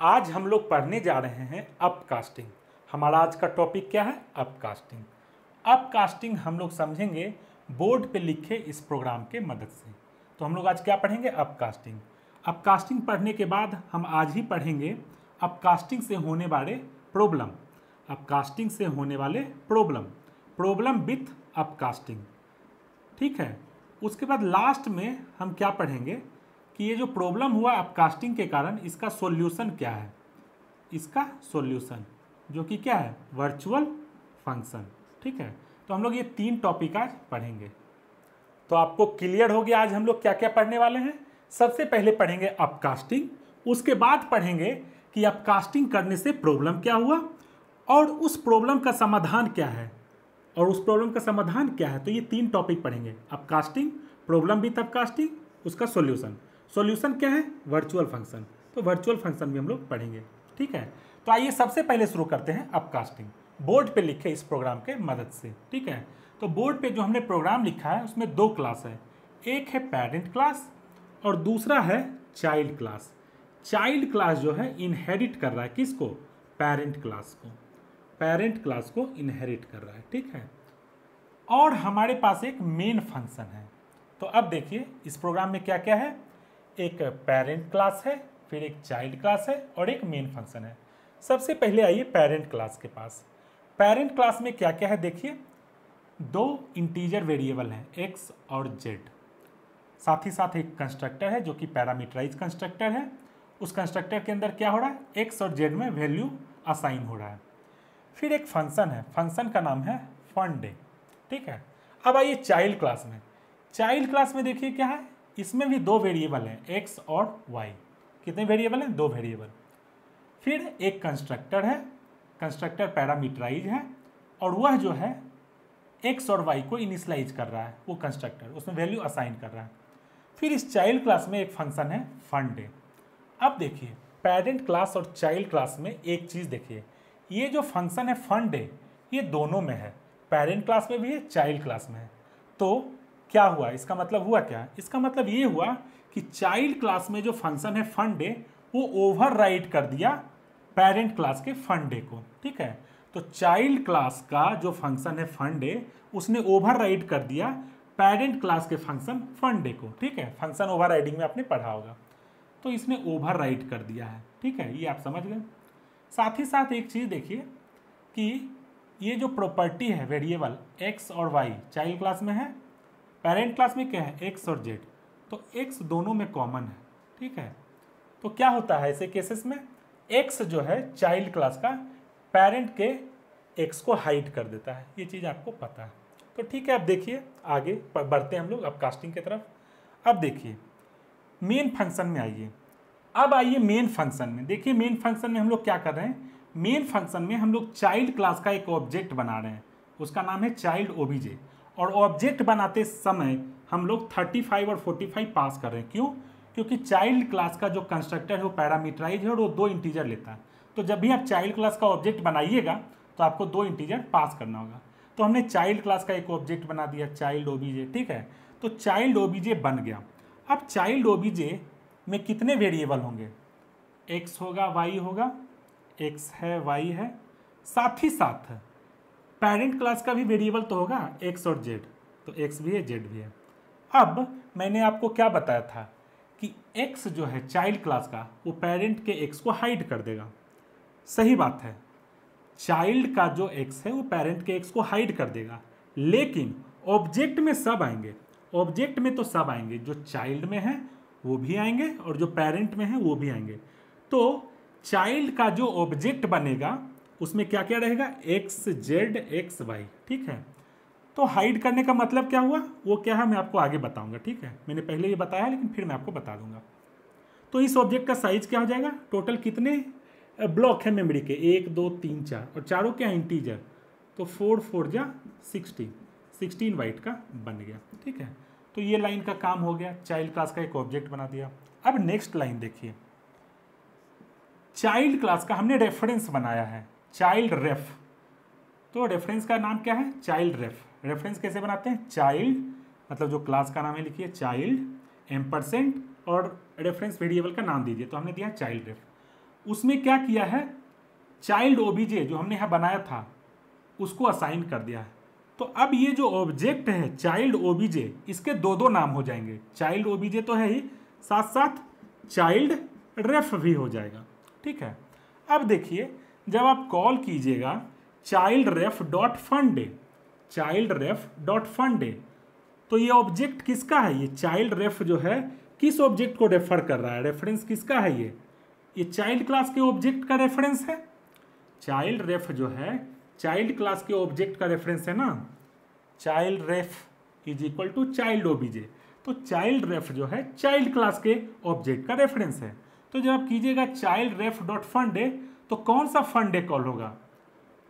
आज हम लोग पढ़ने जा रहे हैं अपकास्टिंग। हमारा आज का टॉपिक क्या है? अपकास्टिंग। अपकास्टिंग हम लोग समझेंगे बोर्ड पे लिखे इस प्रोग्राम के मदद से। तो हम लोग आज क्या पढ़ेंगे? अपकास्टिंग। अपकास्टिंग पढ़ने के बाद हम आज ही पढ़ेंगे अपकास्टिंग से होने वाले प्रॉब्लम। अपकास्टिंग से होने वाले प्रॉब्लम विथ अपकास्टिंग, ठीक है। उसके बाद लास्ट में हम क्या पढ़ेंगे कि ये जो प्रॉब्लम हुआ अपकास्टिंग के कारण, इसका सॉल्यूशन क्या है। इसका सॉल्यूशन जो कि क्या है? वर्चुअल फंक्शन, ठीक है। तो हम लोग ये 3 टॉपिक आज पढ़ेंगे। तो आपको क्लियर हो गया आज हम लोग क्या क्या पढ़ने वाले हैं। सबसे पहले पढ़ेंगे अपकास्टिंग, उसके बाद पढ़ेंगे कि अपकास्टिंग करने से प्रॉब्लम क्या हुआ और उस प्रॉब्लम का समाधान क्या है, तो ये 3 टॉपिक पढ़ेंगे। अपकास्टिंग, प्रॉब्लम विथ अपकास्टिंग, उसका सॉल्यूशन क्या है? Virtual function. तो वर्चुअल फंक्शन भी हम लोग पढ़ेंगे, ठीक है। तो आइए सबसे पहले शुरू करते हैं अपकास्टिंग बोर्ड पे लिखे इस प्रोग्राम के मदद से, ठीक है। तो बोर्ड पे जो हमने प्रोग्राम लिखा है उसमें 2 क्लास है, एक है पेरेंट क्लास और दूसरा है चाइल्ड क्लास। चाइल्ड क्लास जो है इनहेरिट कर रहा है किसको? पेरेंट क्लास को इनहेरिट कर रहा है, ठीक है। और हमारे पास एक मेन फंक्शन है। तो अब देखिए इस प्रोग्राम में क्या क्या है। एक पेरेंट क्लास है, फिर एक चाइल्ड क्लास है और एक मेन फंक्शन है। सबसे पहले आइए पेरेंट क्लास के पास। पेरेंट क्लास में क्या क्या है देखिए। 2 इंटीजर वेरिएबल हैं, एक्स और जेड। साथ ही साथ एक कंस्ट्रक्टर है जो कि पैरामीटराइज कंस्ट्रक्टर है। उस कंस्ट्रक्टर के अंदर क्या हो रहा है? एक्स और जेड में वैल्यू असाइन हो रहा है। फिर एक फंक्शन है, फंक्शन का नाम है फंडे, ठीक है। अब आइए चाइल्ड क्लास में। चाइल्ड क्लास में देखिए क्या है, इसमें भी 2 वेरिएबल हैं, एक्स और वाई। कितने वेरिएबल हैं? 2 वेरिएबल। फिर एक कंस्ट्रक्टर है, कंस्ट्रक्टर पैरामीटराइज है और वह जो है एक्स और वाई को इनिशियलाइज कर रहा है, वो कंस्ट्रक्टर उसमें वैल्यू असाइन कर रहा है। फिर इस चाइल्ड क्लास में एक फंक्शन है फंडे। अब देखिए पेरेंट क्लास और चाइल्ड क्लास में एक चीज़ देखिए, ये जो फंक्शन है फंडे ये दोनों में है, पेरेंट क्लास में भी है, चाइल्ड क्लास में है। तो क्या हुआ? इसका मतलब हुआ क्या? इसका मतलब ये हुआ कि चाइल्ड क्लास में जो फंक्शन है फंडे वो ओवरराइड कर दिया पेरेंट क्लास के फंडे को, ठीक है। तो चाइल्ड क्लास का जो फंक्शन है फंडे उसने ओवरराइड कर दिया पेरेंट क्लास के फंक्शन फंडे को, ठीक है। फंक्शन ओवरराइडिंग में आपने पढ़ा होगा। तो इसने ओवरराइड कर दिया है, ठीक है, ये आप समझ गए। साथ ही साथ एक चीज़ देखिए कि ये जो प्रॉपर्टी है वेरिएबल एक्स और वाई चाइल्ड क्लास में है, पेरेंट क्लास में क्या है? एक्स और जेड। तो एक्स दोनों में कॉमन है, ठीक है। तो क्या होता है ऐसे केसेस में? एक्स जो है चाइल्ड क्लास का पेरेंट के एक्स को हाइड कर देता है, ये चीज़ आपको पता है। तो ठीक है, अब देखिए आगे बढ़ते हैं हम लोग अपकास्टिंग की तरफ। अब देखिए मेन फंक्शन में आइए। अब आइए मेन फंक्शन में। देखिए मेन फंक्शन में हम लोग क्या कर रहे हैं। मेन फंक्शन में हम लोग चाइल्ड क्लास का एक ऑब्जेक्ट बना रहे हैं, उसका नाम है चाइल्ड ओबीजे। और ऑब्जेक्ट बनाते समय हम लोग 35 और 45 पास कर रहे हैं। क्यों? क्योंकि चाइल्ड क्लास का जो कंस्ट्रक्टर है वो पैरामीटराइज है और वो 2 इंटीजर लेता है। तो जब भी आप चाइल्ड क्लास का ऑब्जेक्ट बनाइएगा तो आपको 2 इंटीजर पास करना होगा। तो हमने चाइल्ड क्लास का एक ऑब्जेक्ट बना दिया चाइल्ड ओबीजे, ठीक है। तो चाइल्ड ओबीजे बन गया। अब चाइल्ड ओबीजे में कितने वेरिएबल होंगे? एक्स होगा, वाई होगा, एक्स है, वाई है, साथ ही साथ पेरेंट क्लास का भी वेरिएबल तो होगा एक्स और जेड। तो एक्स भी है, जेड भी है। अब मैंने आपको क्या बताया था कि एक्स जो है चाइल्ड क्लास का वो पेरेंट के एक्स को हाइड कर देगा। सही बात है, चाइल्ड का जो एक्स है वो पेरेंट के एक्स को हाइड कर देगा, लेकिन ऑब्जेक्ट में सब आएंगे। ऑब्जेक्ट में तो सब आएंगे, जो चाइल्ड में है वो भी आएंगे और जो पेरेंट में है वो भी आएंगे। तो चाइल्ड का जो ऑब्जेक्ट बनेगा उसमें क्या क्या रहेगा? एक्स, जेड, एक्स, वाई, ठीक है। तो हाइड करने का मतलब क्या हुआ, वो क्या है मैं आपको आगे बताऊंगा, ठीक है। मैंने पहले ये बताया लेकिन फिर मैं आपको बता दूंगा। तो इस ऑब्जेक्ट का साइज क्या हो जाएगा? टोटल कितने ब्लॉक है मेमोरी के? 1 2 3 4 और चारों क्या इंटीजर। तो 4 4 जा 16 बाइट का बन गया, ठीक है। तो ये लाइन का काम हो गया, चाइल्ड क्लास का एक ऑब्जेक्ट बना दिया। अब नेक्स्ट लाइन देखिए, चाइल्ड क्लास का हमने रेफरेंस बनाया है चाइल्ड रेफ। तो रेफरेंस का नाम क्या है? चाइल्ड रेफ। रेफरेंस कैसे बनाते हैं? चाइल्ड मतलब जो क्लास का नाम है लिखिए चाइल्ड एम्परसेंट और रेफरेंस वेरिएबल का नाम दीजिए। तो हमने दिया चाइल्ड रेफ। उसमें क्या किया है, चाइल्ड ओबीजे जो हमने यहाँ बनाया था उसको असाइन कर दिया है। तो अब ये जो ऑब्जेक्ट है चाइल्ड ओबीजे, इसके दो दो नाम हो जाएंगे, चाइल्ड ओबीजे तो है ही, साथ साथ चाइल्ड रेफ भी हो जाएगा। ठीक है, अब देखिए जब आप कॉल कीजिएगा चाइल्ड रेफ डॉट फंडे, चाइल्ड रेफ डॉट फंडे, तो ये ऑब्जेक्ट किसका है, ये चाइल्ड रेफ जो है किस ऑब्जेक्ट को रेफर कर रहा है, रेफरेंस किसका है, ये चाइल्ड क्लास के ऑब्जेक्ट का रेफरेंस है। चाइल्ड रेफ जो है चाइल्ड क्लास के ऑब्जेक्ट का रेफरेंस है ना, child ref is equal to child OBJ, तो चाइल्ड रेफ जो है चाइल्ड क्लास के ऑब्जेक्ट का रेफरेंस है। तो जब आप कीजिएगा चाइल्ड रेफ डॉट फंडे, तो कौन सा फंडे कॉल होगा,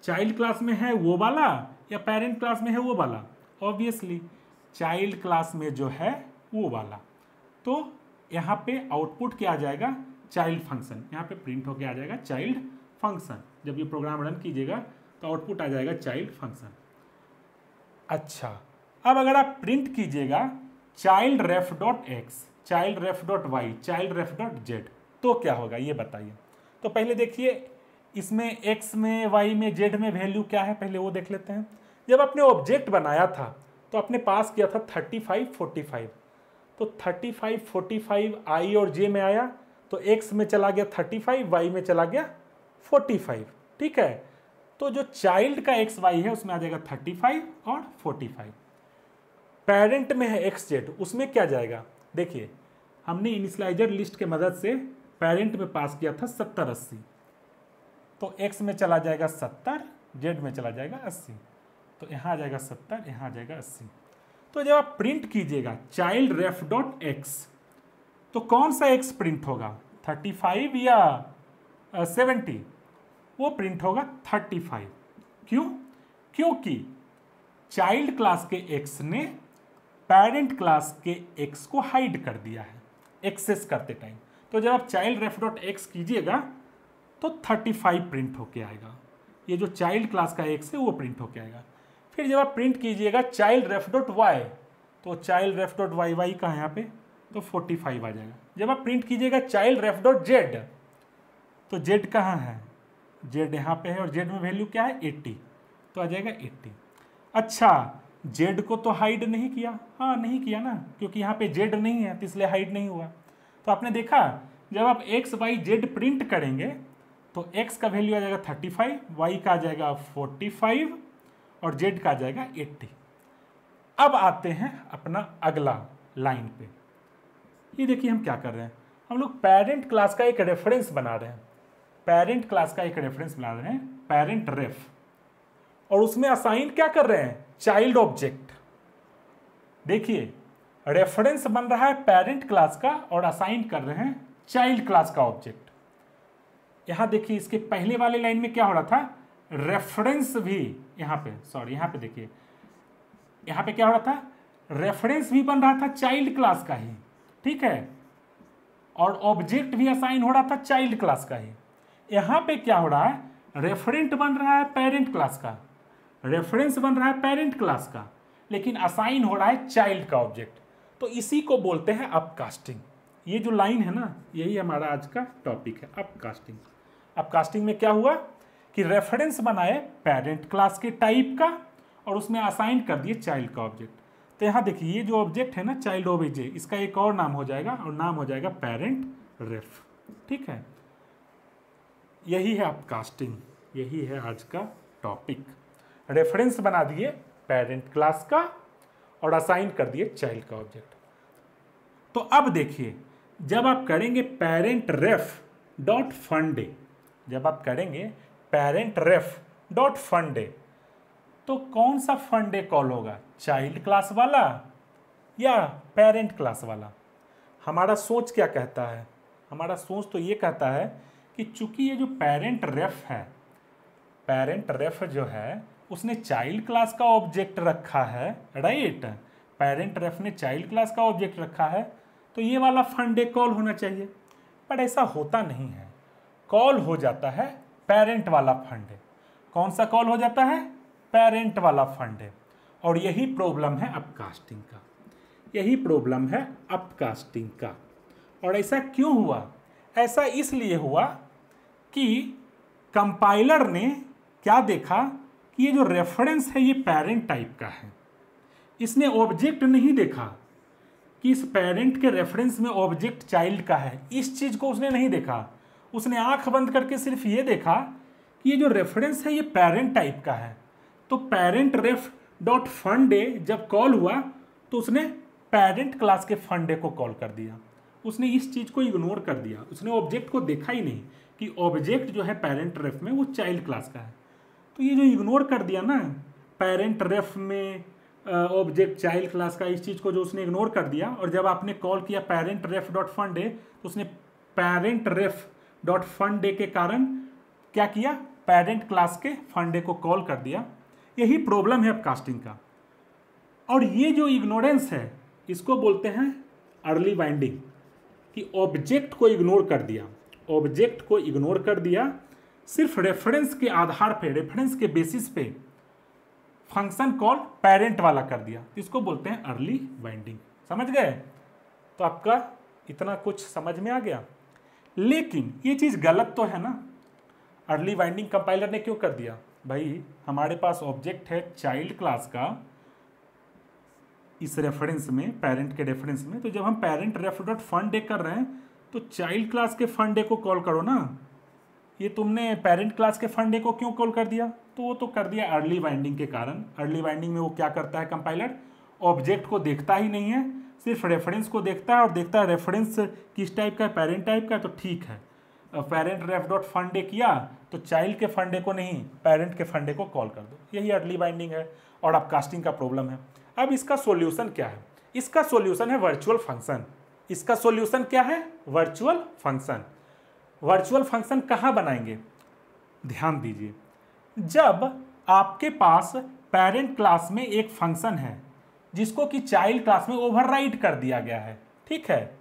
चाइल्ड क्लास में है वो वाला या पेरेंट क्लास में है वो वाला, ऑब्वियसली चाइल्ड क्लास में जो है वो वाला। तो यहाँ पे आउटपुट क्या आ जाएगा, चाइल्ड फंक्शन, यहाँ पे प्रिंट होके आ जाएगा चाइल्ड फंक्शन। जब ये प्रोग्राम रन कीजिएगा तो आउटपुट आ जाएगा चाइल्ड फंक्शन। अच्छा, अब अगर आप प्रिंट कीजिएगा चाइल्ड रेफ डॉट एक्स, चाइल्ड रेफ डॉट वाई, चाइल्ड रेफ डॉट जेड, तो क्या होगा ये बताइए। तो पहले देखिए इसमें x में, y में, z में वैल्यू क्या है, पहले वो देख लेते हैं। जब आपने ऑब्जेक्ट बनाया था तो अपने पास किया था 35 45, तो 35 45 i और j में आया, तो x में चला गया 35, y में चला गया 45। ठीक है, तो जो चाइल्ड का एक्स वाई है उसमें आ जाएगा 35 और 45। पेरेंट में है एक्स जेड, उसमें क्या जाएगा, देखिए हमने इनिशियलाइजर लिस्ट के मदद से पेरेंट में पास किया था 70 80, तो x में चला जाएगा 70, z में चला जाएगा 80, तो यहाँ आ जाएगा 70, यहाँ आ जाएगा 80। तो जब आप प्रिंट कीजिएगा चाइल्ड रेफ डॉट एक्स, तो कौन सा x प्रिंट होगा, 35 या 70, वो प्रिंट होगा 35। क्यों, क्योंकि चाइल्ड क्लास के x ने पेरेंट क्लास के x को हाइड कर दिया है एक्सेस करते टाइम। तो जब आप चाइल्ड रेफ डॉट एक्स कीजिएगा तो 35 प्रिंट होके आएगा, ये जो चाइल्ड क्लास का एक्स है वो प्रिंट होके आएगा। फिर जब आप प्रिंट कीजिएगा चाइल्ड रेफ डॉट वाई, तो चाइल्ड रेफ डॉट वाई, वाई कहाँ है यहाँ पे, तो 45 आ जाएगा। जब आप प्रिंट कीजिएगा चाइल्ड रेफ डॉट जेड, तो जेड कहाँ है, जेड यहाँ पे है और जेड में वैल्यू क्या है 80, तो आ जाएगा 80। अच्छा, जेड को तो हाइड नहीं किया, हाँ नहीं किया ना, क्योंकि यहाँ पे जेड नहीं है तो इसलिए हाइड नहीं हुआ। तो आपने देखा जब आप एक्स वाई जेड प्रिंट करेंगे तो x का वैल्यू आ जाएगा 35, y का आ जाएगा 45 और z का आ जाएगा 80। अब आते हैं अपना अगला लाइन पे। ये देखिए हम क्या कर रहे हैं, हम लोग पेरेंट क्लास का एक रेफरेंस बना रहे हैं, पेरेंट क्लास का एक रेफरेंस बना रहे हैं पेरेंट रेफ, और उसमें असाइन क्या कर रहे हैं, चाइल्ड ऑब्जेक्ट। देखिए रेफरेंस बन रहा है पेरेंट क्लास का और असाइन कर रहे हैं चाइल्ड क्लास का ऑब्जेक्ट। यहां देखिए इसके पहले वाले लाइन में क्या हो रहा था, रेफरेंस भी यहाँ पे, सॉरी यहाँ पे देखिए, यहाँ पे क्या हो रहा था, रेफरेंस भी बन रहा था चाइल्ड क्लास का ही, ठीक है, और ऑब्जेक्ट भी असाइन हो रहा था चाइल्ड क्लास का ही। यहाँ पे क्या हो रहा है, रेफरेंट बन रहा है पेरेंट क्लास का, रेफरेंस बन रहा है पेरेंट क्लास का, लेकिन असाइन हो रहा है चाइल्ड का ऑब्जेक्ट। तो इसी को बोलते हैं अपकास्टिंग। ये जो लाइन है ना, यही हमारा आज का टॉपिक है, अपकास्टिंग। अपकास्टिंग में क्या हुआ कि रेफरेंस बनाए पेरेंट क्लास के टाइप का और उसमें असाइन कर दिए चाइल्ड का ऑब्जेक्ट। तो यहाँ देखिए ये जो ऑब्जेक्ट है ना चाइल्ड ओबीजे, इसका एक और नाम हो जाएगा और नाम हो जाएगा पेरेंट रेफ। ठीक है, यही है अपकास्टिंग, यही है आज का टॉपिक। रेफरेंस बना दिए पेरेंट क्लास का और असाइन कर दिए चाइल्ड का ऑब्जेक्ट। तो अब देखिए जब आप करेंगे पेरेंट रेफ डॉट फंडे, जब आप करेंगे पेरेंट रेफ डॉट फंडे, तो कौन सा फंडे कॉल होगा, चाइल्ड क्लास वाला या पेरेंट क्लास वाला। हमारा सोच क्या कहता है, हमारा सोच तो ये कहता है कि चूंकि ये जो पेरेंट रेफ है, पेरेंट रेफ जो है उसने चाइल्ड क्लास का ऑब्जेक्ट रखा है, राइट, पेरेंट रेफ ने चाइल्ड क्लास का ऑब्जेक्ट रखा है, तो ये वाला फंडे कॉल होना चाहिए। पर ऐसा होता नहीं है, कॉल हो जाता है पेरेंट वाला फंडे। कौन सा कॉल हो जाता है, पेरेंट वाला फंडे। और यही प्रॉब्लम है अपकास्टिंग का, यही प्रॉब्लम है अपकास्टिंग का। और ऐसा क्यों हुआ, ऐसा इसलिए हुआ कि कंपाइलर ने क्या देखा कि ये जो रेफरेंस है ये पेरेंट टाइप का है। इसने ऑब्जेक्ट नहीं देखा कि इस पेरेंट के रेफरेंस में ऑब्जेक्ट चाइल्ड का है, इस चीज को उसने नहीं देखा। उसने आंख बंद करके सिर्फ ये देखा कि ये जो रेफरेंस है ये पेरेंट टाइप का है। तो पेरेंट रेफ डॉट फंडे जब कॉल हुआ तो उसने पेरेंट क्लास के फंडे को कॉल कर दिया। उसने इस चीज को इग्नोर कर दिया, उसने ऑब्जेक्ट को देखा ही नहीं कि ऑब्जेक्ट जो है पेरेंट रेफ में वो चाइल्ड क्लास का है। तो ये जो इग्नोर कर दिया ना पेरेंट रेफ में ऑब्जेक्ट चाइल्ड क्लास का, इस चीज को जो उसने इग्नोर कर दिया, और जब आपने कॉल किया पेरेंट रेफ डॉट फंडे तो उसने पेरेंट रेफ डॉट फंडे के कारण क्या किया, पेरेंट क्लास के फंडे को कॉल कर दिया। यही प्रॉब्लम है अपकास्टिंग का। और ये जो इग्नोरेंस है इसको बोलते हैं अर्ली बाइंडिंग, कि ऑब्जेक्ट को इग्नोर कर दिया, ऑब्जेक्ट को इग्नोर कर दिया, सिर्फ रेफरेंस के आधार पे, रेफरेंस के बेसिस पे फंक्शन कॉल पेरेंट वाला कर दिया। इसको बोलते हैं अर्ली बाइंडिंग। समझ गए? तो आपका इतना कुछ समझ में आ गया। लेकिन ये चीज गलत तो है ना, अर्ली बाइंडिंग कंपाइलर ने क्यों कर दिया? भाई हमारे पास ऑब्जेक्ट है चाइल्ड क्लास का इस रेफरेंस में, पेरेंट के रेफरेंस में, तो जब हम पेरेंट रेफ डॉट फंडे कर रहे हैं तो चाइल्ड क्लास के फंडे को कॉल करो ना। ये तुमने पेरेंट क्लास के फंडे को क्यों कॉल कर दिया? तो वो तो कर दिया अर्ली बाइंडिंग के कारण। अर्ली बाइंडिंग में वो क्या करता है कंपाइलर, ऑब्जेक्ट को देखता ही नहीं है, सिर्फ रेफरेंस को देखता है और देखता है रेफरेंस किस टाइप का है, पेरेंट टाइप का, तो ठीक है पेरेंट रेफ डॉट फंडे किया तो चाइल्ड के फंडे को नहीं, पेरेंट के फंडे को कॉल कर दो। यही अर्ली बाइंडिंग है और अपकास्टिंग का प्रॉब्लम है। अब इसका सॉल्यूशन क्या है? इसका सॉल्यूशन है वर्चुअल फंक्शन। इसका सॉल्यूशन क्या है? Virtual function. वर्चुअल फंक्शन कहाँ बनाएंगे? ध्यान दीजिए, जब आपके पास पेरेंट क्लास में एक फंक्शन है जिसको कि चाइल्ड क्लास में ओवरराइड कर दिया गया है, ठीक है,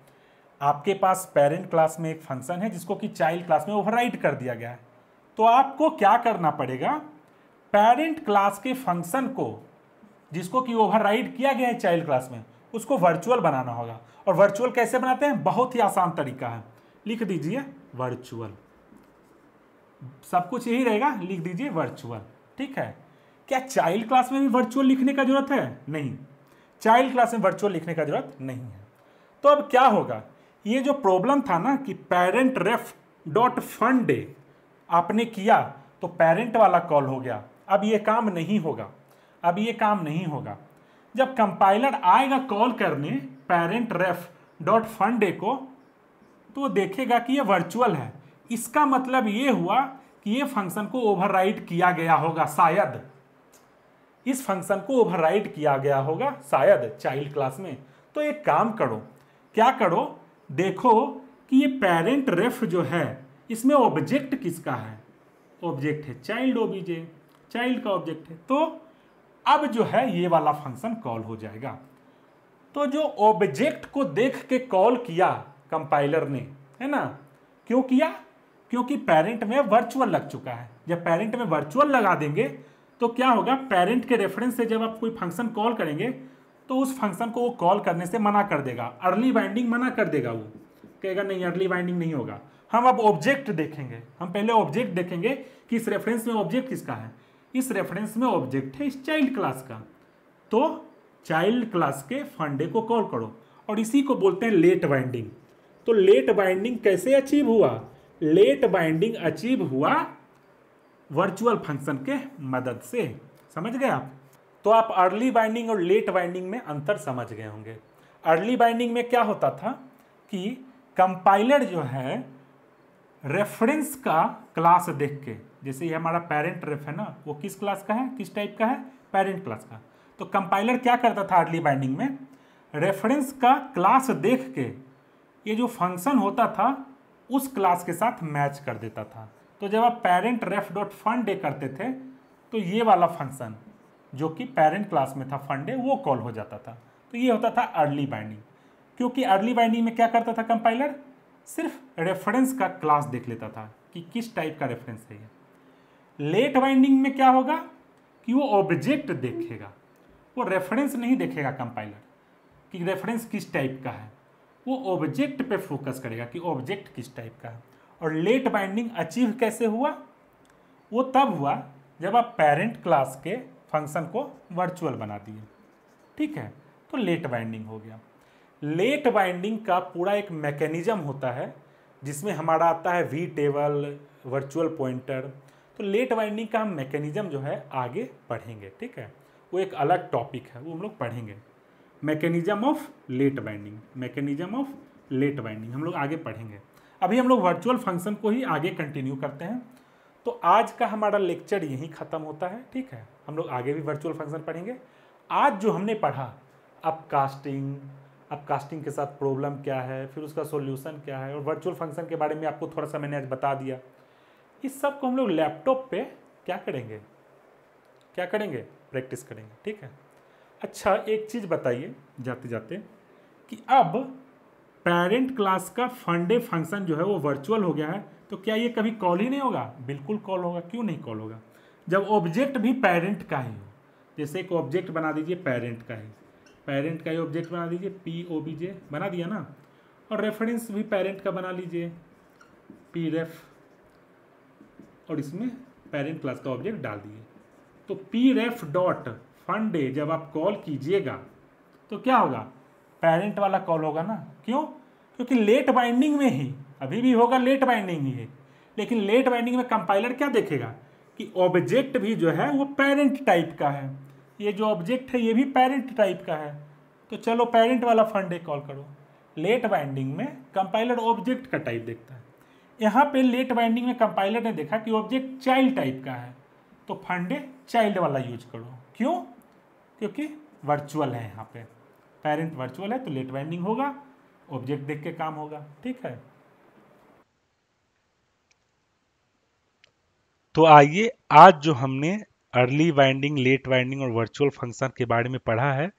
आपके पास पेरेंट क्लास में एक फंक्शन है जिसको कि चाइल्ड क्लास में ओवरराइड कर दिया गया है, तो आपको क्या करना पड़ेगा, पेरेंट क्लास के फंक्शन को जिसको कि ओवरराइड किया गया है चाइल्ड क्लास में उसको वर्चुअल बनाना होगा। और वर्चुअल कैसे बनाते हैं? बहुत ही आसान तरीका है, लिख दीजिए वर्चुअल, सब कुछ यही रहेगा, लिख दीजिए वर्चुअल, ठीक है। क्या चाइल्ड क्लास में भी वर्चुअल लिखने का जरूरत है? नहीं, चाइल्ड क्लास में वर्चुअल लिखने का जरूरत नहीं है। तो अब क्या होगा, ये जो प्रॉब्लम था ना कि पेरेंट रेफ डॉट फंडे आपने किया तो पेरेंट वाला कॉल हो गया, अब ये काम नहीं होगा, अब ये काम नहीं होगा। जब कंपाइलर आएगा कॉल करने पेरेंट रेफ डॉट फंडे को तो वो देखेगा कि ये वर्चुअल है, इसका मतलब ये हुआ कि ये फंक्शन को ओवरराइड किया गया होगा, शायद इस फंक्शन को ओवरराइड किया गया होगा शायद चाइल्ड क्लास में। तो एक काम करो, क्या करो, देखो कि ये पेरेंट रेफ जो है इसमें ऑब्जेक्ट किसका है? ऑब्जेक्ट है चाइल्ड ओबीजे, चाइल्ड का ऑब्जेक्ट है, तो अब जो है ये वाला फंक्शन कॉल हो जाएगा। तो जो ऑब्जेक्ट को देख के कॉल किया कंपाइलर ने, है ना, क्यों किया? क्योंकि पेरेंट में वर्चुअल लग चुका है। जब पेरेंट में वर्चुअल लगा देंगे तो क्या होगा, पेरेंट के रेफरेंस से जब आप कोई फंक्शन कॉल करेंगे तो उस फंक्शन को वो कॉल करने से मना कर देगा, अर्ली बाइंडिंग मना कर देगा, वो कहेगा नहीं अर्ली बाइंडिंग नहीं होगा। हम अब ऑब्जेक्ट देखेंगे, हम पहले ऑब्जेक्ट देखेंगे कि इस रेफरेंस में ऑब्जेक्ट किसका है। इस रेफरेंस में ऑब्जेक्ट है इस चाइल्ड क्लास का, तो चाइल्ड क्लास के फंडे को कॉल करो, और इसी को बोलते हैं लेट बाइंडिंग। तो लेट बाइंडिंग कैसे अचीव हुआ? लेट बाइंडिंग अचीव हुआ वर्चुअल फंक्शन के मदद से। समझ गए आप? तो आप अर्ली बाइंडिंग और लेट बाइंडिंग में अंतर समझ गए होंगे। अर्ली बाइंडिंग में क्या होता था कि कंपाइलर जो है रेफरेंस का क्लास देख के, जैसे ये हमारा पेरेंट रेफ है ना, वो किस क्लास का है, किस टाइप का है, पेरेंट क्लास का। तो कंपाइलर क्या करता था अर्ली बाइंडिंग में, रेफरेंस का क्लास देख के ये जो फंक्शन होता था उस क्लास के साथ मैच कर देता था। तो जब आप पेरेंट रेफ डॉट फंडे करते थे तो ये वाला फंक्शन जो कि पेरेंट क्लास में था फंडे वो कॉल हो जाता था। तो ये होता था अर्ली बाइंडिंग। क्योंकि अर्ली बाइंडिंग में क्या करता था कंपाइलर, सिर्फ रेफरेंस का क्लास देख लेता था कि किस टाइप का रेफरेंस है ये। लेट बाइंडिंग में क्या होगा कि वो ऑब्जेक्ट देखेगा, वो रेफरेंस नहीं देखेगा कंपाइलर कि रेफरेंस किस टाइप का है, वो ऑब्जेक्ट पे फोकस करेगा कि ऑब्जेक्ट किस टाइप का है। और लेट बाइंडिंग अचीव कैसे हुआ? वो तब हुआ जब आप पेरेंट क्लास के फंक्शन को वर्चुअल बना दिए, ठीक है, तो लेट बाइंडिंग हो गया। लेट बाइंडिंग का पूरा एक मैकेनिज्म होता है जिसमें हमारा आता है वी टेबल, वर्चुअल पॉइंटर। तो लेट बाइंडिंग का हम मैकेनिज्म जो है आगे पढ़ेंगे, ठीक है, वो एक अलग टॉपिक है, वो हम लोग पढ़ेंगे। Mechanism of late binding, mechanism of late binding हम लोग आगे पढ़ेंगे। अभी हम लोग वर्चुअल फंक्शन को ही आगे कंटिन्यू करते हैं। तो आज का हमारा लेक्चर यहीं ख़त्म होता है, ठीक है, हम लोग आगे भी वर्चुअल फंक्शन पढ़ेंगे। आज जो हमने पढ़ा अपकास्टिंग, अपकास्टिंग के साथ प्रॉब्लम क्या है, फिर उसका सॉल्यूशन क्या है, और वर्चुअल फंक्शन के बारे में आपको थोड़ा सा मैंने आज बता दिया। इस सब को हम लोग लैपटॉप पे क्या करेंगे, क्या करेंगे, प्रैक्टिस करेंगे, ठीक है। अच्छा, एक चीज़ बताइए जाते जाते कि अब पेरेंट क्लास का फंडे फंक्शन जो है वो वर्चुअल हो गया है, तो क्या ये कभी कॉल ही नहीं होगा? बिल्कुल कॉल होगा। क्यों नहीं कॉल होगा? जब ऑब्जेक्ट भी पेरेंट का ही हो। जैसे एक ऑब्जेक्ट बना दीजिए पेरेंट का ही, पेरेंट का ही ऑब्जेक्ट बना दीजिए, पी ओ बी जे बना दिया ना, और रेफरेंस भी पेरेंट का बना लीजिए, पी रेफ, और इसमें पेरेंट क्लास का ऑब्जेक्ट डाल दिए। तो पी रेफ डॉट फंडे जब आप कॉल कीजिएगा तो क्या होगा? पेरेंट वाला कॉल होगा ना। क्यों? क्योंकि लेट बाइंडिंग में ही अभी भी होगा, लेट बाइंडिंग ही है, लेकिन लेट बाइंडिंग में कंपाइलर क्या देखेगा कि ऑब्जेक्ट भी जो है वो पेरेंट टाइप का है, ये जो ऑब्जेक्ट है ये भी पेरेंट टाइप का है, तो चलो पेरेंट वाला फंडे कॉल करो। लेट बाइंडिंग में कंपाइलर ऑब्जेक्ट का टाइप देखता है, यहाँ पे लेट बाइंडिंग में कंपाइलर ने देखा कि ऑब्जेक्ट चाइल्ड टाइप का है, तो फंडे चाइल्ड वाला यूज करो। क्यों? क्योंकि वर्चुअल है, यहाँ पे पेरेंट वर्चुअल है तो लेट बाइंडिंग होगा, ऑब्जेक्ट देख के काम होगा, ठीक है। तो आइए आज जो हमने अर्ली बाइंडिंग, लेट बाइंडिंग और वर्चुअल फंक्शन के बारे में पढ़ा है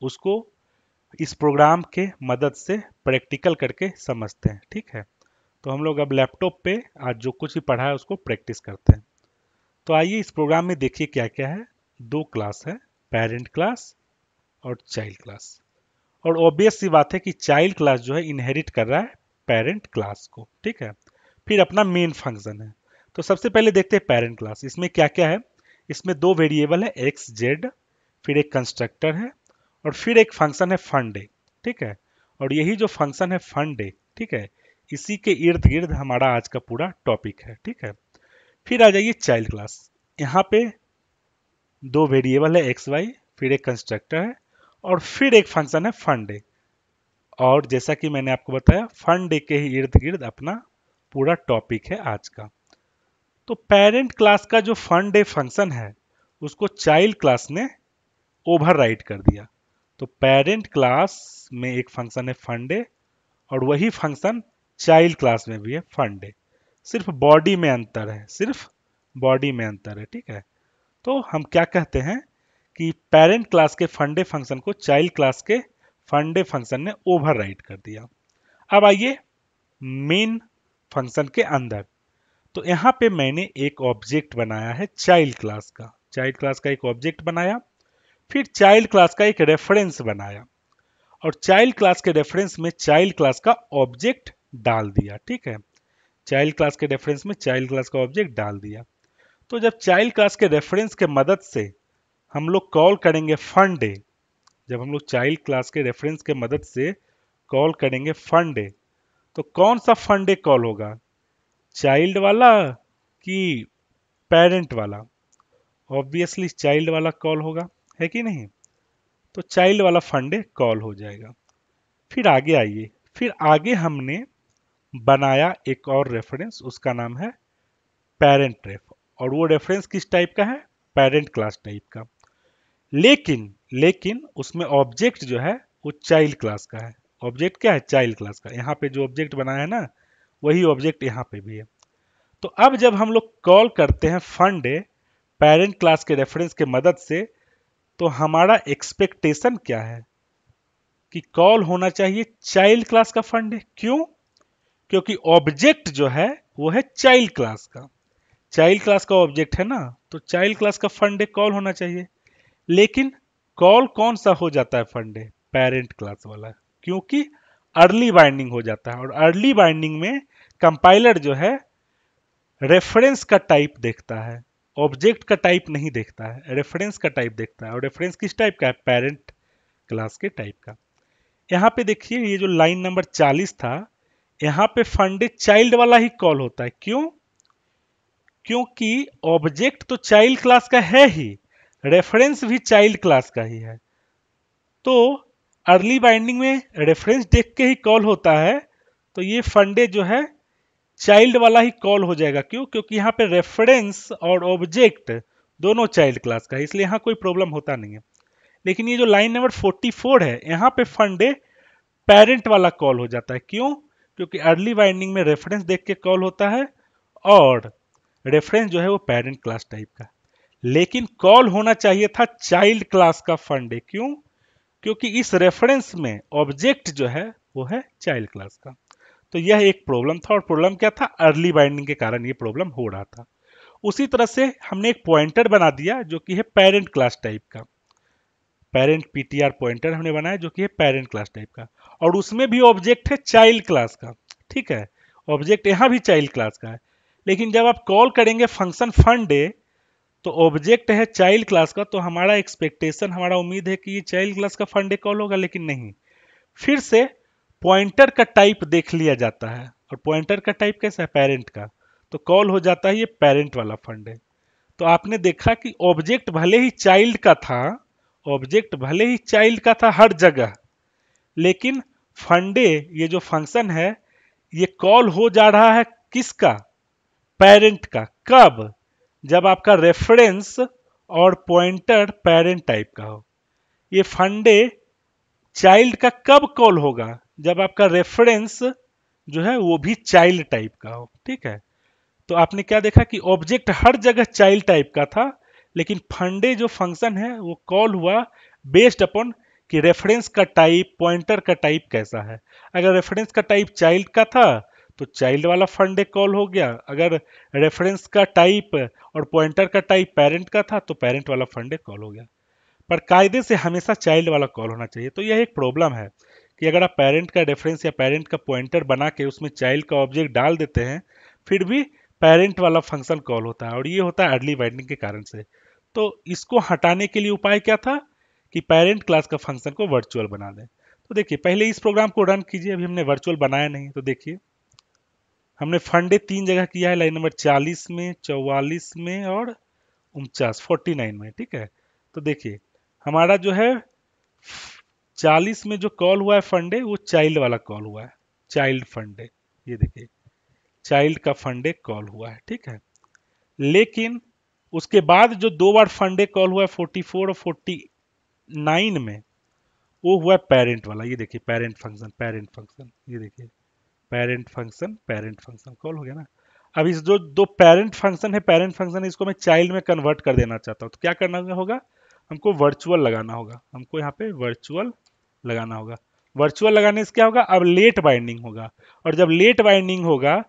उसको इस प्रोग्राम के मदद से प्रैक्टिकल करके समझते हैं, ठीक है। तो हम लोग अब लैपटॉप पे आज जो कुछ भी पढ़ा है उसको प्रैक्टिस करते हैं। तो आइए इस प्रोग्राम में देखिए क्या क्या है। दो क्लास है, पेरेंट क्लास और चाइल्ड क्लास। और ऑब्वियस सी बात है कि चाइल्ड क्लास जो है इनहेरिट कर रहा है पेरेंट क्लास को, ठीक है। फिर अपना मेन फंक्शन है। तो सबसे पहले देखते हैं पेरेंट क्लास। इसमें क्या क्या है? इसमें दो वेरिएबल है, एक्स जेड, फिर एक कंस्ट्रक्टर है और फिर एक फंक्शन है फंडे, ठीक है। और यही जो फंक्शन है फंडे, ठीक है, इसी के इर्द गिर्द हमारा आज का पूरा टॉपिक है, ठीक है। फिर आ जाइए चाइल्ड क्लास। यहाँ पे दो वेरिएबल है एक्स वाई, फिर एक कंस्ट्रक्टर है और फिर एक फंक्शन है फंडे। और जैसा कि मैंने आपको बताया फंडे के ही इर्द गिर्द अपना पूरा टॉपिक है आज का। तो पेरेंट क्लास का जो फंडे फंक्शन है उसको चाइल्ड क्लास ने ओवरराइड कर दिया। तो पेरेंट क्लास में एक फंक्शन है फंडे और वही फंक्शन चाइल्ड क्लास में भी है फंडे, सिर्फ बॉडी में अंतर है, सिर्फ बॉडी में अंतर है, ठीक है। तो हम क्या कहते हैं कि पेरेंट क्लास के फंडे फंक्शन को चाइल्ड क्लास के फंडे फंक्शन ने ओवरराइड कर दिया। अब आइए मेन फंक्शन के अंदर। तो यहाँ पे मैंने एक ऑब्जेक्ट बनाया है चाइल्ड क्लास का, चाइल्ड क्लास का एक ऑब्जेक्ट बनाया, फिर चाइल्ड क्लास का एक रेफरेंस बनाया और चाइल्ड क्लास के रेफरेंस में चाइल्ड क्लास का ऑब्जेक्ट डाल दिया, ठीक है। चाइल्ड क्लास के रेफरेंस में चाइल्ड क्लास का ऑब्जेक्ट डाल दिया। तो जब चाइल्ड क्लास के रेफरेंस के मदद से हम लोग कॉल करेंगे फंडे, जब हम लोग चाइल्ड क्लास के रेफरेंस के मदद से कॉल करेंगे फंडे, तो कौन सा फंडे कॉल होगा? चाइल्ड वाला कि पेरेंट वाला? ऑब्वियसली चाइल्ड वाला कॉल होगा, है कि नहीं? तो चाइल्ड वाला फंडे कॉल हो जाएगा। फिर आगे आइए, फिर आगे हमने बनाया एक और रेफरेंस, उसका नाम है पेरेंट रेफ, और वो रेफरेंस किस टाइप का है? पेरेंट क्लास टाइप का। लेकिन लेकिन उसमें ऑब्जेक्ट जो है वो चाइल्ड क्लास का है। ऑब्जेक्ट क्या है? चाइल्ड क्लास का। यहाँ पे जो ऑब्जेक्ट बनाया है ना वही ऑब्जेक्ट यहाँ पे भी है। तो अब जब हम लोग कॉल करते हैं फंडे पेरेंट क्लास के रेफरेंस के मदद से, तो हमारा एक्सपेक्टेशन क्या है कि कॉल होना चाहिए चाइल्ड क्लास का फंडे। क्यों? क्योंकि ऑब्जेक्ट जो है वो है चाइल्ड क्लास का, चाइल्ड क्लास का ऑब्जेक्ट है ना, तो चाइल्ड क्लास का फंडे कॉल होना चाहिए। लेकिन कॉल कौन सा हो जाता है फंडे? पेरेंट क्लास वाला, क्योंकि अर्ली बाइंडिंग हो जाता है और अर्ली बाइंडिंग में कंपाइलर जो है रेफरेंस का टाइप देखता है, ऑब्जेक्ट का टाइप नहीं देखता है, रेफरेंस का टाइप देखता है। और रेफरेंस किस टाइप का है? पेरेंट क्लास के टाइप का। यहाँ पे देखिए ये जो लाइन नंबर 40 था, यहाँ पे फंडे चाइल्ड वाला ही कॉल होता है। क्यों? क्योंकि ऑब्जेक्ट तो चाइल्ड क्लास का है ही, रेफरेंस भी चाइल्ड क्लास का ही है। तो अर्ली बाइंडिंग में रेफरेंस देख के ही कॉल होता है, तो ये फंडे जो है चाइल्ड वाला ही कॉल हो जाएगा। क्यों? क्योंकि यहाँ पे रेफरेंस और ऑब्जेक्ट दोनों चाइल्ड क्लास का है, इसलिए यहाँ कोई प्रॉब्लम होता नहीं है। लेकिन ये जो लाइन नंबर 44 है, यहाँ पे फंडे पेरेंट वाला कॉल हो जाता है। क्यों? क्योंकि अर्ली बाइंडिंग में रेफरेंस देख के कॉल होता है और रेफरेंस जो है वो पेरेंट क्लास टाइप का। लेकिन कॉल होना चाहिए था चाइल्ड क्लास का फंडे। क्यों? क्योंकि इस रेफरेंस में ऑब्जेक्ट जो है वो है चाइल्ड क्लास का। तो यह एक प्रॉब्लम था, और प्रॉब्लम क्या था? अर्ली बाइंडिंग के कारण ये प्रॉब्लम हो रहा था। उसी तरह से हमने एक पॉइंटर बना दिया जो कि है पेरेंट क्लास टाइप का। पेरेंट पीटीआर पॉइंटर हमने बनाया जो कि है पेरेंट क्लास टाइप का, और उसमें भी ऑब्जेक्ट है चाइल्ड क्लास का। ठीक है, ऑब्जेक्ट यहां भी चाइल्ड क्लास का है। लेकिन जब आप कॉल करेंगे फंक्शन फंडे, तो ऑब्जेक्ट है चाइल्ड क्लास का, तो हमारा एक्सपेक्टेशन, हमारा उम्मीद है कि ये चाइल्ड क्लास का फंडे कॉल होगा। लेकिन नहीं, फिर से पॉइंटर का टाइप देख लिया जाता है, और पॉइंटर का टाइप कैसा है? पेरेंट का। तो कॉल हो जाता है ये पेरेंट वाला फंडे। तो आपने देखा कि ऑब्जेक्ट भले ही चाइल्ड का था, ऑब्जेक्ट भले ही चाइल्ड का था हर जगह, लेकिन फंडे ये जो फंक्शन है ये कॉल हो जा रहा है किसका? पेरेंट का। कब? जब आपका रेफरेंस और पॉइंटर पेरेंट टाइप का हो। ये फंडे चाइल्ड का कब कॉल होगा? जब आपका रेफरेंस जो है वो भी चाइल्ड टाइप का हो। ठीक है, तो आपने क्या देखा कि ऑब्जेक्ट हर जगह चाइल्ड टाइप का था, लेकिन फंडे जो फंक्शन है वो कॉल हुआ बेस्ड अपॉन कि रेफरेंस का टाइप, पॉइंटर का टाइप कैसा है। अगर रेफरेंस का टाइप चाइल्ड का था तो चाइल्ड वाला फंडे कॉल हो गया। अगर रेफरेंस का टाइप और पॉइंटर का टाइप पेरेंट का था तो पेरेंट वाला फंडे कॉल हो गया। पर कायदे से हमेशा चाइल्ड वाला कॉल होना चाहिए। तो यह एक प्रॉब्लम है कि अगर आप पेरेंट का रेफरेंस या पेरेंट का पॉइंटर बना के उसमें चाइल्ड का ऑब्जेक्ट डाल देते हैं, फिर भी पेरेंट वाला फंक्शन कॉल होता है, और ये होता है अर्ली बाइंडिंग के कारण से। तो इसको हटाने के लिए उपाय क्या था कि पेरेंट क्लास का फंक्शन को वर्चुअल बना दें। तो देखिए, पहले इस प्रोग्राम को रन कीजिए। अभी हमने वर्चुअल बनाया नहीं, तो देखिए हमने फंडे 3 जगह किया है, लाइन नंबर 40 में, 44 में और 49 में। ठीक है, तो देखिए हमारा जो है 40 में जो कॉल हुआ है फंडे, वो चाइल्ड वाला कॉल हुआ है, चाइल्ड फंडे। ये देखिए चाइल्ड का फंडे कॉल हुआ है। ठीक है, लेकिन उसके बाद जो 2 बार फंडे कॉल हुआ है 44 और 49 में, वो हुआ पेरेंट वाला। ये देखिए पेरेंट फंक्शन, पेरेंट फंक्शन, ये देखिए parent function, parent function call हो गया ना। अब इस जो दो पेरेंट फंक्शन है, पेरेंट फंक्शन है, इसको मैं चाइल्ड में कन्वर्ट कर देना चाहता हूँ। तो क्या करना होगा? हमको वर्चुअल लगाना होगा, हमको यहाँ पे वर्चुअल लगाना होगा। वर्चुअल लगाने से क्या होगा? अब लेट बाइंडिंग होगा, और जब लेट बाइंडिंग होगा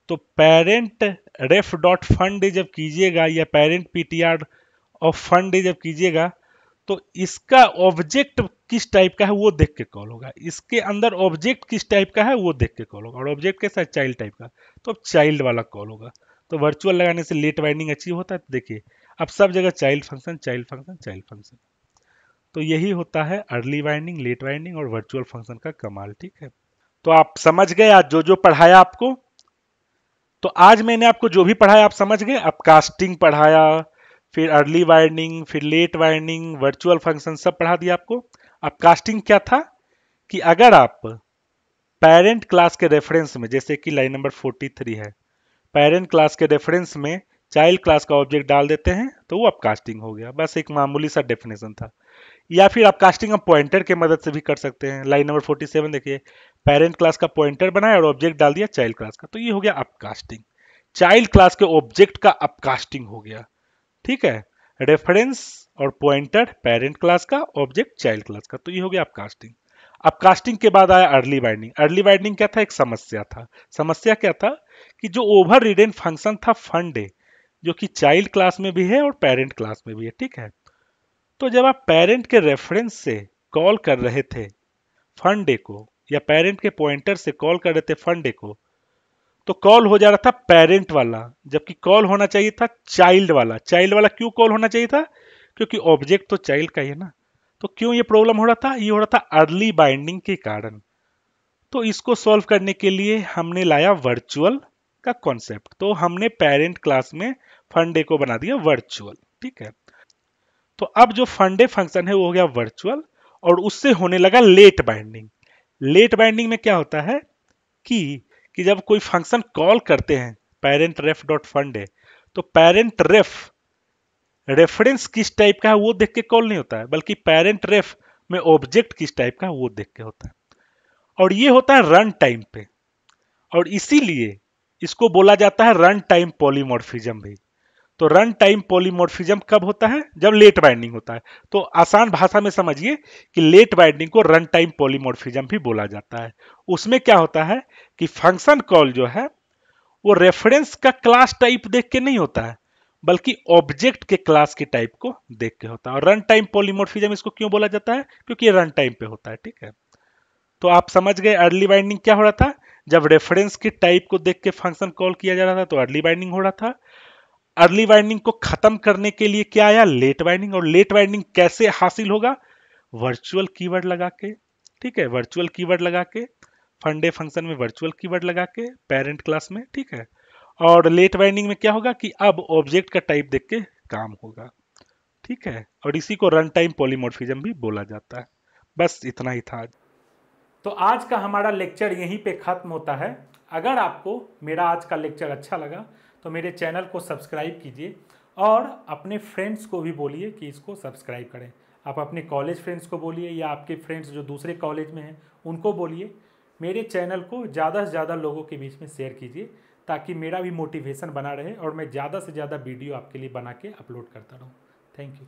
तो पेरेंट रेफ डॉट फंड जब कीजिएगा या पेरेंट पीटीआर ऑफ फंड जब कीजिएगा, तो इसका ऑब्जेक्ट किस टाइप का है वो देख के कॉल होगा, इसके अंदर ऑब्जेक्ट किस टाइप का है वो देख के कॉल होगा, और ऑब्जेक्ट कैसा है? चाइल्ड टाइप का, तो अब चाइल्ड वाला कॉल होगा। तो वर्चुअल लगाने से लेट बाइंडिंग अचीव होता है। तो देखिए अब सब जगह child function, child function, child function. तो यही होता है अर्ली बाइंडिंग, लेट बाइंडिंग और वर्चुअल फंक्शन का कमाल। ठीक है, तो आप समझ गए आज जो जो पढ़ाया आपको। तो आज मैंने आपको जो भी पढ़ाया आप समझ गए। अब कास्टिंग पढ़ाया, फिर अर्ली वाइंडिंग, फिर लेट वाइंडिंग, वर्चुअल फंक्शन सब पढ़ा दिया आपको। अब कास्टिंग क्या था कि अगर आप पेरेंट क्लास के रेफरेंस में, जैसे कि लाइन नंबर 43 है, पेरेंट क्लास के रेफरेंस में चाइल्ड क्लास का ऑब्जेक्ट डाल देते हैं तो वो अपकास्टिंग हो गया। बस एक मामूली सा डेफिनेशन था। या फिर आप कास्टिंग आप पॉइंटर के मदद से भी कर सकते हैं। लाइन नंबर 47 देखिए, पेरेंट क्लास का पॉइंटर बनाया और ऑब्जेक्ट डाल दिया चाइल्ड क्लास का, तो ये हो गया अपकास्टिंग। चाइल्ड क्लास के ऑब्जेक्ट का अपकास्टिंग हो गया। ठीक है, रेफरेंस और पॉइंटर पेरेंट क्लास का, ऑब्जेक्ट चाइल्ड क्लास का, तो ये हो गया अपकास्टिंग। अपकास्टिंग के बाद आया अर्ली बाइंडिंग। अर्ली बाइंडिंग क्या था? एक समस्या था। समस्या क्या था कि जो ओवर रिडन फंक्शन था फंडे, जो कि चाइल्ड क्लास में भी है और पेरेंट क्लास में भी है। ठीक है, तो जब आप पेरेंट के रेफरेंस से कॉल कर रहे थे फंडे को, या पेरेंट के पॉइंटर से कॉल कर रहे थे फंडे को, तो कॉल हो जा रहा था पेरेंट वाला, जबकि कॉल होना चाहिए था चाइल्ड वाला। चाइल्ड वाला क्यों कॉल होना चाहिए था? क्योंकि ऑब्जेक्ट तो चाइल्ड का ही है ना। तो क्यों ये प्रॉब्लम हो रहा था? ये हो रहा था अर्ली बाइंडिंग के कारण। तो इसको सॉल्व करने के लिए हमने लाया वर्चुअल का कॉन्सेप्ट। तो हमने पेरेंट क्लास में फंडे को बना दिया वर्चुअल। ठीक है, तो अब जो फंडे फंक्शन है वो हो गया वर्चुअल, और उससे होने लगा लेट बाइंडिंग। लेट बाइंडिंग में क्या होता है कि जब कोई फंक्शन कॉल करते हैं पेरेंट रेफ डॉट फंडे, तो पेरेंट रेफ रेफरेंस किस टाइप का है वो देख के कॉल नहीं होता है, बल्कि पेरेंट रेफ में ऑब्जेक्ट किस टाइप का है वो देख के होता है। और ये होता है रन टाइम पे, और इसीलिए इसको बोला जाता है रन टाइम पॉलीमॉर्फिज्म भी। तो रन टाइम पॉलीमॉर्फिज्म कब होता है? जब लेट बाइंडिंग होता है। तो आसान भाषा में समझिए कि लेट बाइंडिंग को रन टाइम पॉलीमॉर्फिज्म भी बोला जाता है। उसमें क्या होता है कि फंक्शन कॉल जो है वो रेफरेंस का क्लास टाइप देख के नहीं होता है, बल्कि ऑब्जेक्ट के क्लास के टाइप को देख के होता है। और रन टाइम पॉलीमॉर्फिज्म इसको क्यों बोला जाता है? क्योंकि ये रन टाइम पे होता है। ठीक है, तो आप समझ गए अर्ली बाइंडिंग क्या हो रहा था। जब रेफरेंस के टाइप को देख के फंक्शन कॉल किया जा रहा था तो अर्ली बाइंडिंग हो रहा था। अर्ली बाइंडिंग को खत्म करने के लिए क्या आया? Late binding. और लेट बाइंडिंग कैसे हासिल होगा? वर्चुअल कीवर्ड लगा के। ठीक है, वर्चुअल कीवर्ड लगा के, फंडे फंक्शन में वर्चुअल कीवर्ड लगा के पेरेंट क्लास में। ठीक है, और लेट बाइंडिंग में क्या होगा कि अब ऑब्जेक्ट का टाइप देख के काम होगा। ठीक है, और इसी को रन टाइम पॉलीमॉर्फिज्म भी बोला जाता है। बस इतना ही था आज। तो आज का हमारा लेक्चर यहीं पे ख़त्म होता है। अगर आपको मेरा आज का लेक्चर अच्छा लगा तो मेरे चैनल को सब्सक्राइब कीजिए और अपने फ्रेंड्स को भी बोलिए कि इसको सब्सक्राइब करें। आप अपने कॉलेज फ्रेंड्स को बोलिए या आपके फ्रेंड्स जो दूसरे कॉलेज में हैं उनको बोलिए। मेरे चैनल को ज़्यादा से ज़्यादा लोगों के बीच में शेयर कीजिए ताकि मेरा भी मोटिवेशन बना रहे और मैं ज़्यादा से ज़्यादा वीडियो आपके लिए बना के अपलोड करता रहूँ। Thank you.